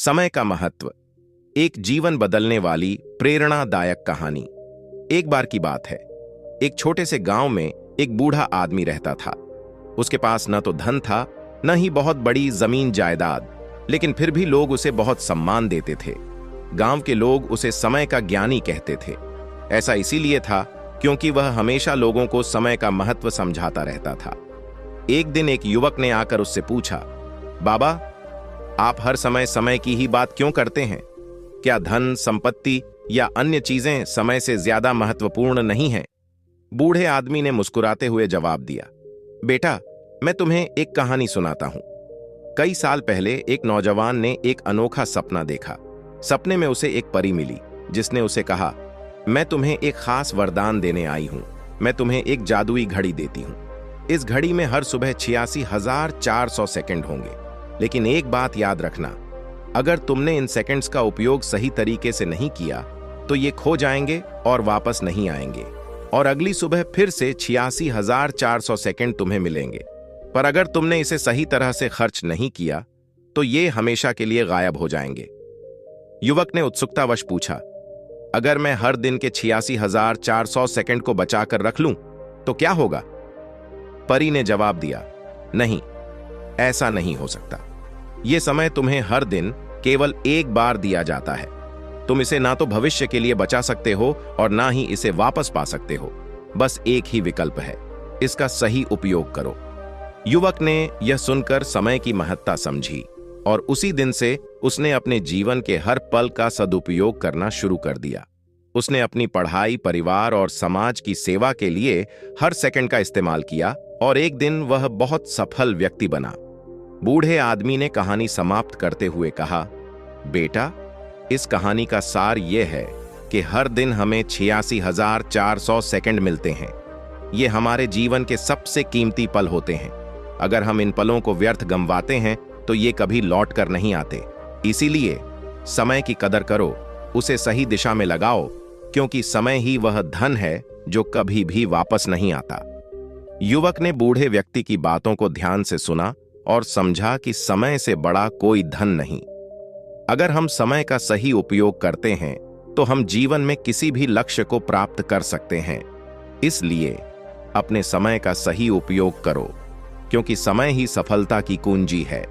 समय का महत्व। एक जीवन बदलने वाली प्रेरणादायक कहानी। एक बार की बात है, एक छोटे से गांव में एक बूढ़ा आदमी रहता था। उसके पास न तो धन था, न ही बहुत बड़ी जमीन जायदाद, लेकिन फिर भी लोग उसे बहुत सम्मान देते थे। गांव के लोग उसे समय का ज्ञानी कहते थे। ऐसा इसीलिए था क्योंकि वह हमेशा लोगों को समय का महत्व समझाता रहता था। एक दिन एक युवक ने आकर उससे पूछा, बाबा, आप हर समय समय की ही बात क्यों करते हैं? क्या धन, संपत्ति या अन्य चीजें समय से ज्यादा महत्वपूर्ण नहीं हैं? बूढ़े आदमी ने मुस्कुराते हुए जवाब दिया, बेटा, मैं तुम्हें एक कहानी सुनाता हूं। कई साल पहले एक नौजवान ने एक अनोखा सपना देखा। सपने में उसे एक परी मिली, जिसने उसे कहा, मैं तुम्हें एक खास वरदान देने आई हूं। मैं तुम्हें एक जादुई घड़ी देती हूं। इस घड़ी में हर सुबह 86,400 सेकंड होंगे। लेकिन एक बात याद रखना, अगर तुमने इन सेकंड्स का उपयोग सही तरीके से नहीं किया तो ये खो जाएंगे और वापस नहीं आएंगे, और अगली सुबह फिर से 86,400 सेकंड तुम्हें मिलेंगे। पर अगर तुमने इसे सही तरह से खर्च नहीं किया तो ये हमेशा के लिए गायब हो जाएंगे। युवक ने उत्सुकतावश पूछा, अगर मैं हर दिन के 86,400 सेकंड को बचाकर रख लूं तो क्या होगा? परी ने जवाब दिया, नहीं, ऐसा नहीं हो सकता। यह समय तुम्हें हर दिन केवल एक बार दिया जाता है। तुम इसे ना तो भविष्य के लिए बचा सकते हो और ना ही इसे वापस पा सकते हो। बस एक ही विकल्प है, इसका सही उपयोग करो। युवक ने यह सुनकर समय की महत्ता समझी और उसी दिन से उसने अपने जीवन के हर पल का सदुपयोग करना शुरू कर दिया। उसने अपनी पढ़ाई, परिवार और समाज की सेवा के लिए हर सेकंड का इस्तेमाल किया और एक दिन वह बहुत सफल व्यक्ति बना। बूढ़े आदमी ने कहानी समाप्त करते हुए कहा, बेटा, इस कहानी का सार यह है कि हर दिन हमें 86,400 सेकंड मिलते हैं। ये हमारे जीवन के सबसे कीमती पल होते हैं। अगर हम इन पलों को व्यर्थ गंवाते हैं तो ये कभी लौट कर नहीं आते। इसीलिए समय की कदर करो, उसे सही दिशा में लगाओ, क्योंकि समय ही वह धन है जो कभी भी वापस नहीं आता। युवक ने बूढ़े व्यक्ति की बातों को ध्यान से सुना और समझा कि समय से बड़ा कोई धन नहीं। अगर हम समय का सही उपयोग करते हैं तो हम जीवन में किसी भी लक्ष्य को प्राप्त कर सकते हैं। इसलिए अपने समय का सही उपयोग करो, क्योंकि समय ही सफलता की कुंजी है।